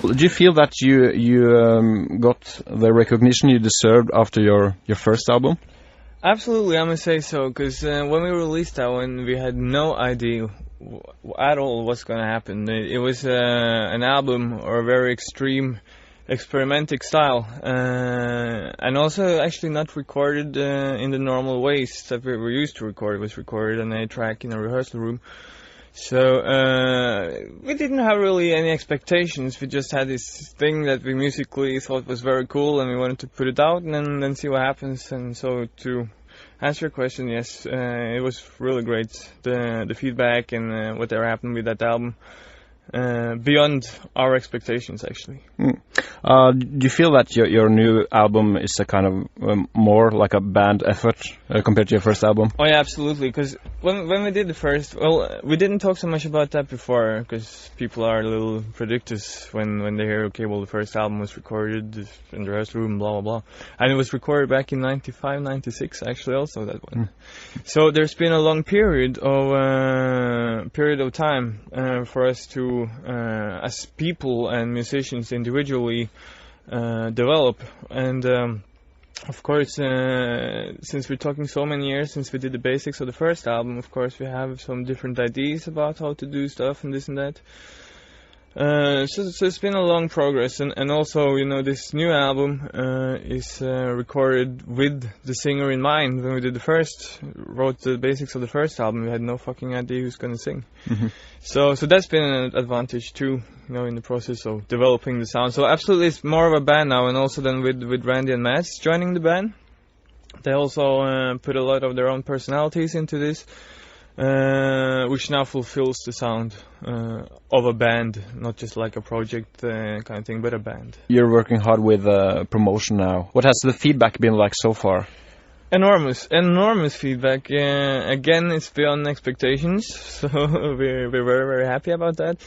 Do you feel that you got the recognition you deserved after your first album? Absolutely, I must say so, because when we released that one, we had no idea at all what's going to happen. It was an album or a very extreme experimental style, and also actually not recorded in the normal ways that we were used to record. It was recorded on a track in a rehearsal room. So we didn't have really any expectations. We just had this thing that we musically thought was very cool, and we wanted to put it out and then see what happens. And so to answer your question, yes, it was really great. The feedback and whatever happened with that album. Beyond our expectations, actually. Do you feel that your new album is a kind of more like a band effort compared to your first album? Oh yeah, absolutely. Because when we did the first, well, we didn't talk so much about that before, because people are a little predictous when they hear, okay, well, the first album was recorded in the rehearsal room, blah blah blah, and it was recorded back in '95, '96, actually, also that one. So there's been a long period of time for us to, as people and musicians individually, develop. And of course, since we're talking so many years since we did the basics of the first album, of course we have some different ideas about how to do stuff and this and that. So it's been a long progress, and also, you know, this new album is recorded with the singer in mind. When we did wrote the basics of the first album, we had no fucking idea who's gonna sing. So that's been an advantage too, you know, in the process of developing the sound. So absolutely, it's more of a band now, and also then with Randy and Mads joining the band, they also put a lot of their own personalities into this. Which now fulfills the sound of a band, not just like a project kind of thing, but a band. You're working hard with promotion now. What has the feedback been like so far? Enormous feedback. Again, it's beyond expectations, so we're very, very happy about that.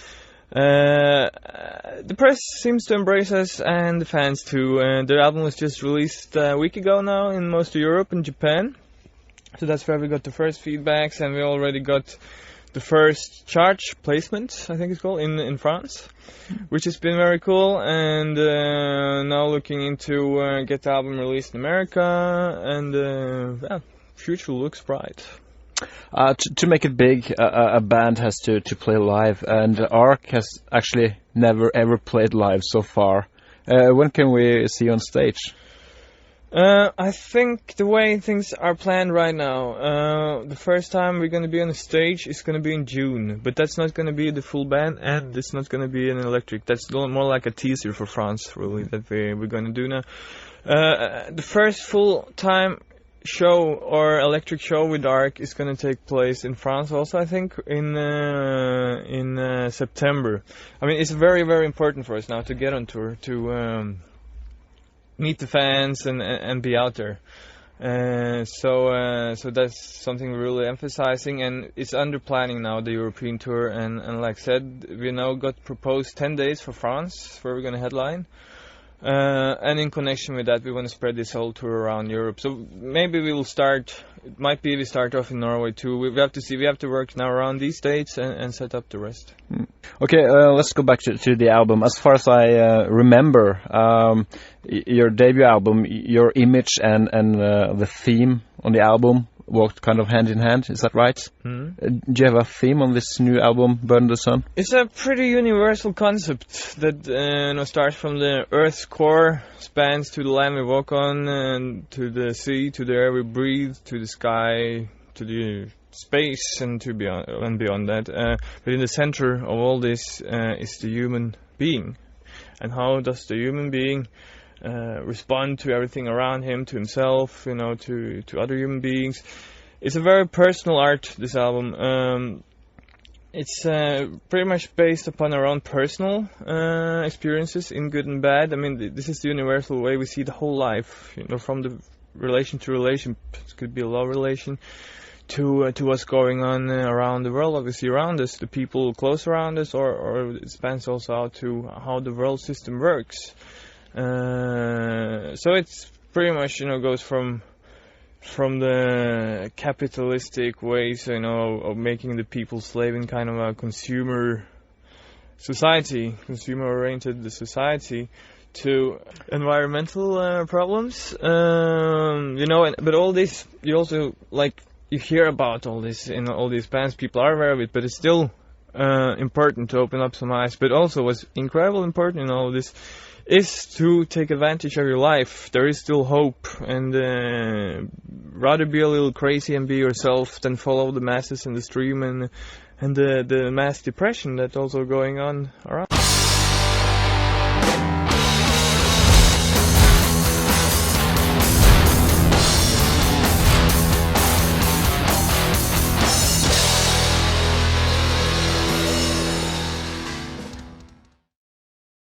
The press seems to embrace us, and the fans too. The album was just released a week ago now in most of Europe and Japan. So that's where we got the first feedbacks, and we already got the first chart placement, I think it's called, in France, which has been very cool. And now looking into get the album released in America, and future looks bright. To make it big, a band has to play live, and ARK has actually never ever played live so far. When can we see you on stage? I think the way things are planned right now, the first time we're going to be on the stage is going to be in June, but that's not going to be the full band, and it's not going to be an electric. That's more like a teaser for France, really, that we're going to do now. The first full-time show or electric show with ARK is going to take place in France also, I think, in September. I mean, it's very, very important for us now to get on tour, to meet the fans and be out there. So that's something we're really emphasizing, and it's under planning now, the European tour. And like I said, we now got proposed 10 days for France, where we're going to headline. And in connection with that, we want to spread this whole tour around Europe. So maybe we start off in Norway too. We have to see. We have to work now around these dates and set up the rest. Okay, let's go back to the album. As far as I remember, your debut album, your image and the theme on the album walked kind of hand in hand. Is that right? Do you have a theme on this new album, Burn the Sun? It's a pretty universal concept that starts from the Earth's core, spans to the land we walk on, and to the sea, to the air we breathe, to the sky, to the space, and beyond that. But in the center of all this is the human being. And how does the human being respond to everything around him, to himself, to other human beings? It's a very personal art, this album. It's pretty much based upon our own personal experiences, in good and bad. I mean, this is the universal way we see the whole life, from the relation to relation. It could be a love relation to what's going on around the world, obviously around us, the people close around us, or it spans also out to how the world system works. So it's pretty much, goes from the capitalistic ways, of making the people slave in kind of a consumer society, consumer-oriented society, to environmental problems. But all this, you also you hear about all this in all these bands. People are aware of it, but it's still important to open up some eyes. But also, what's incredibly important in all this is to take advantage of your life. There is still hope, and rather be a little crazy and be yourself than follow the masses in the stream and the mass depression that's also going on around.